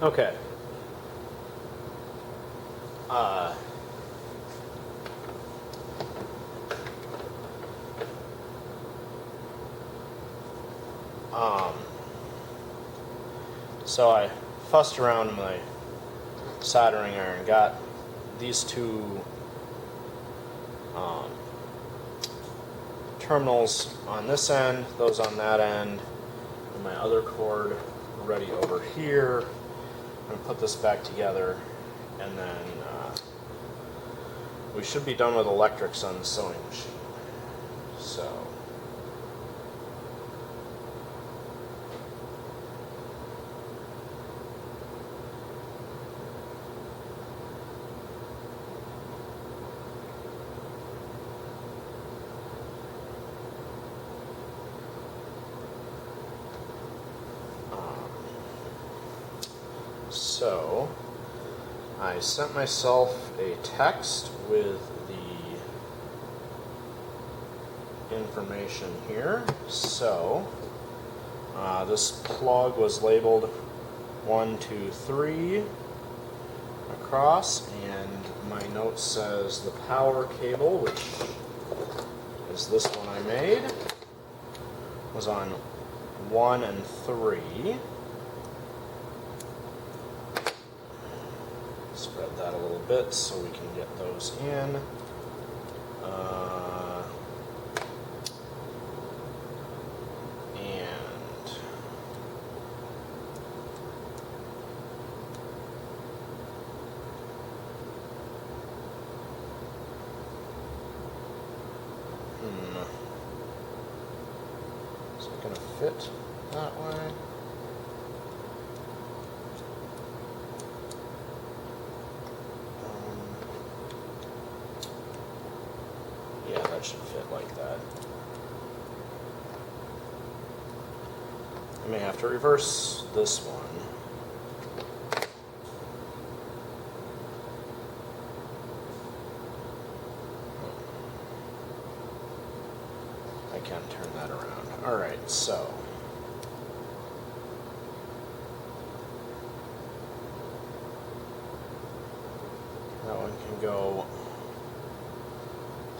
Okay. So I fussed around my soldering iron, got these two terminals on this end, those on that end, and my other cord ready over here. I'm going to put this back together, and then we should be done with electrics on the sewing machine. So So, I sent myself a text with the information here. So, this plug was labeled 1, 2, 3 across, and my note says the power cable, which is this one I made, was on 1 and 3. Spread that a little bit so we can get those in. Is it going to fit that way? Yeah, that should fit like that. I may have to reverse this one. I can turn that around. Alright, so that one can go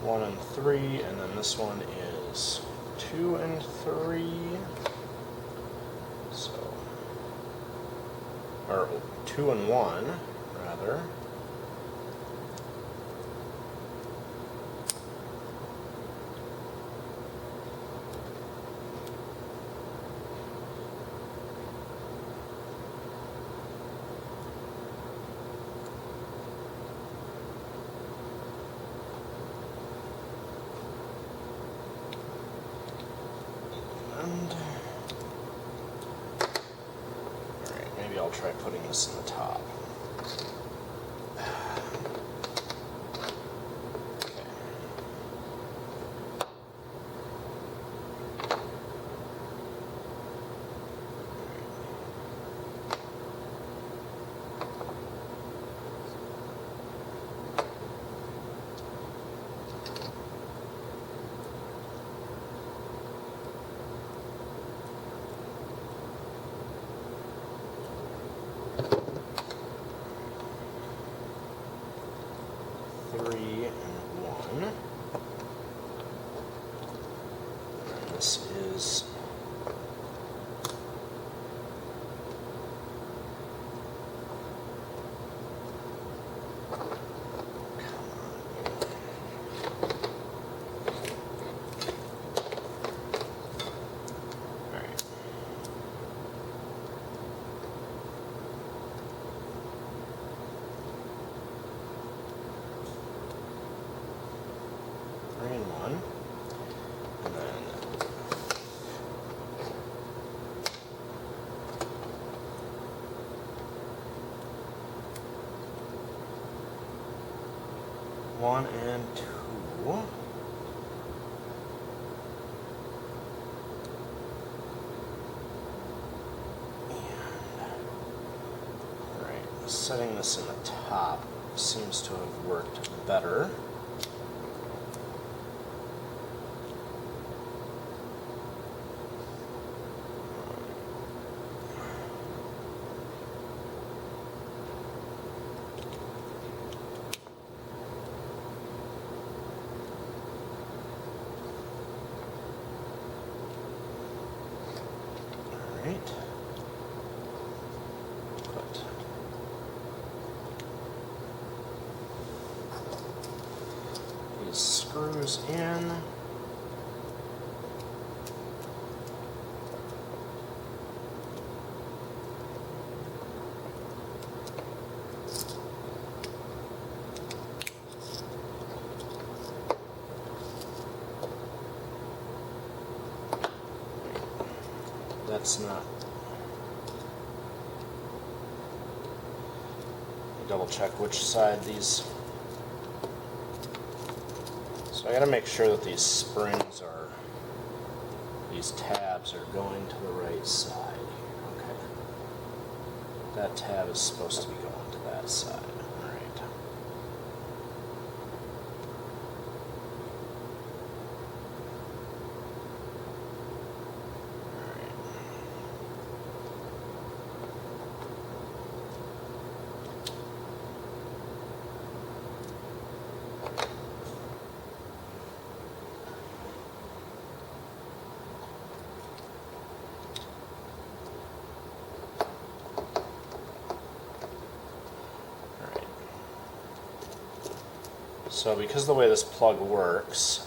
1 and 3, and then this one is 2 and 3. So, or 2 and 1, rather. Alright, maybe I'll try putting this in the top. This is one, and then one and 2. And setting this in the top seems to have worked better. screws in. That's not. Double check which side these. So I gotta make sure that these springs are, these tabs are going to the right side. Okay. That tab is supposed to be going to that side. Alright. So because of the way this plug works,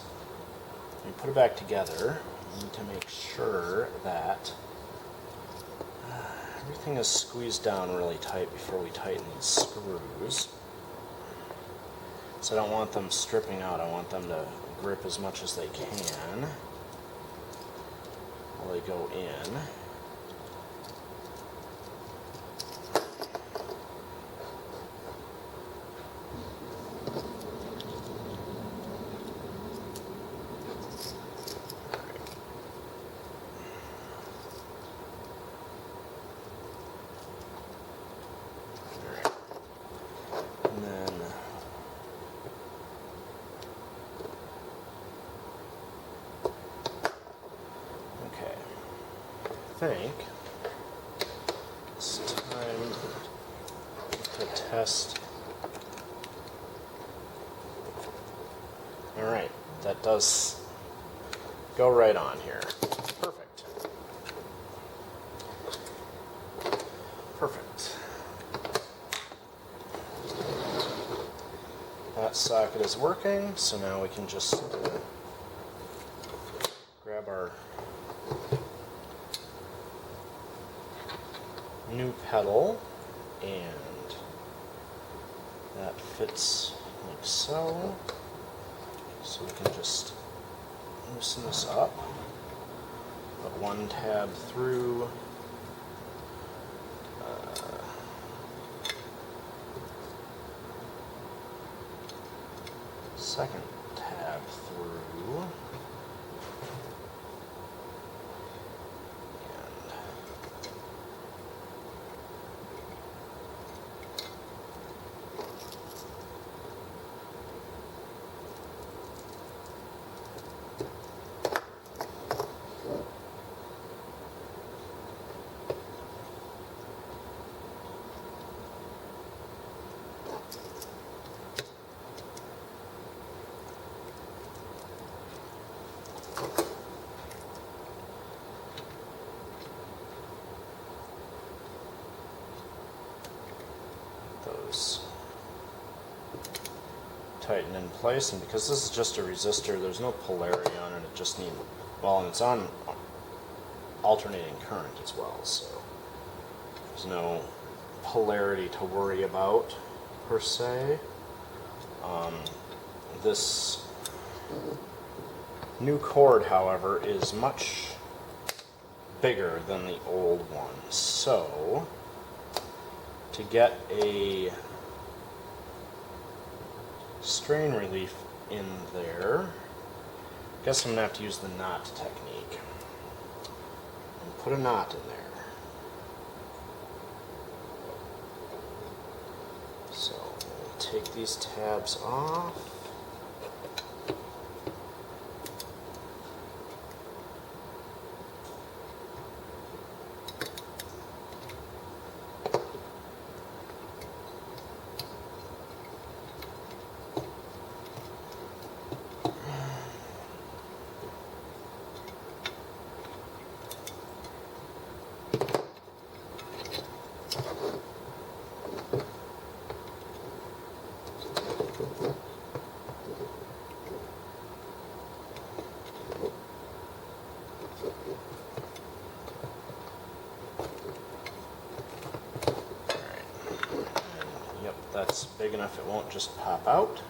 when you put it back together, you need to make sure that everything is squeezed down really tight before we tighten these screws. So I don't want them stripping out, I want them to grip as much as they can while they go in. I think it's time to test. Alright, that does go right on here. Perfect. Perfect. That socket is working, so now we can just grab our new pedal, and that fits like so. So we can just loosen this up, put one tab through, second tab through, those tighten in place, and because this is just a resistor, there's no polarity on it. It just needs, well, and it's on alternating current as well, so there's no polarity to worry about per se. This new cord, however, is much bigger than the old one, so to get a strain relief in there, I guess I'm going to have to use the knot technique and put a knot in there. So we'll take these tabs off. that's big enough it won't just pop out.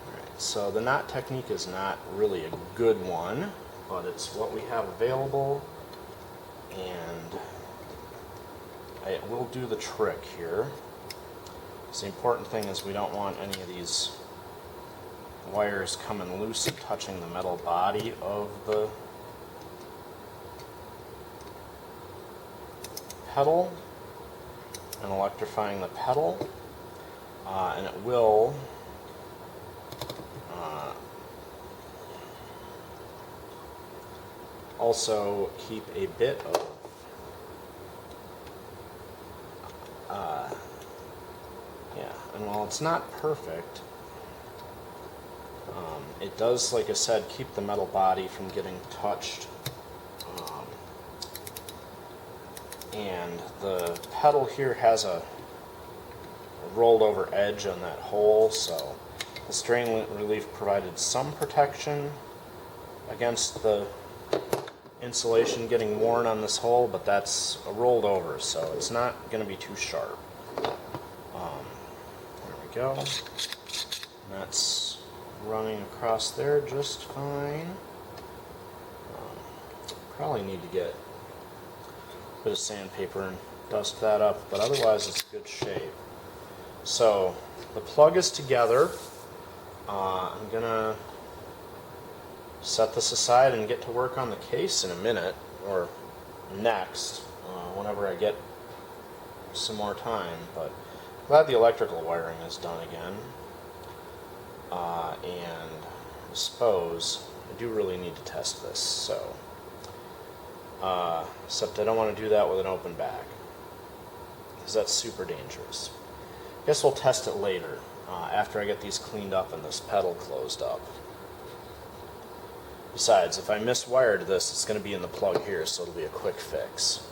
Alright, so the knot technique is not really a good one, but it's what we have available, and it will do the trick here. So the important thing is we don't want any of these wires coming loose and touching the metal body of the pedal and electrifying the pedal, and it will also keep a bit of and while it's not perfect, it does, like I said, keep the metal body from getting touched. And the pedal here has a rolled over edge on that hole, so the strain relief provided some protection against the insulation getting worn on this hole, but that's rolled over, so it's not going to be too sharp. There we go. And that's running across there just fine. Probably need to get a bit of sandpaper and dust that up, but otherwise it's good shape. So the plug is together. I'm gonna set this aside and get to work on the case in a minute, or next, whenever I get some more time. But glad the electrical wiring is done again. And I suppose I do really need to test this, so except I don't want to do that with an open back, because that's super dangerous. Guess we'll test it later, after I get these cleaned up and this pedal closed up. Besides, if I miswired this, it's going to be in the plug here, so it'll be a quick fix.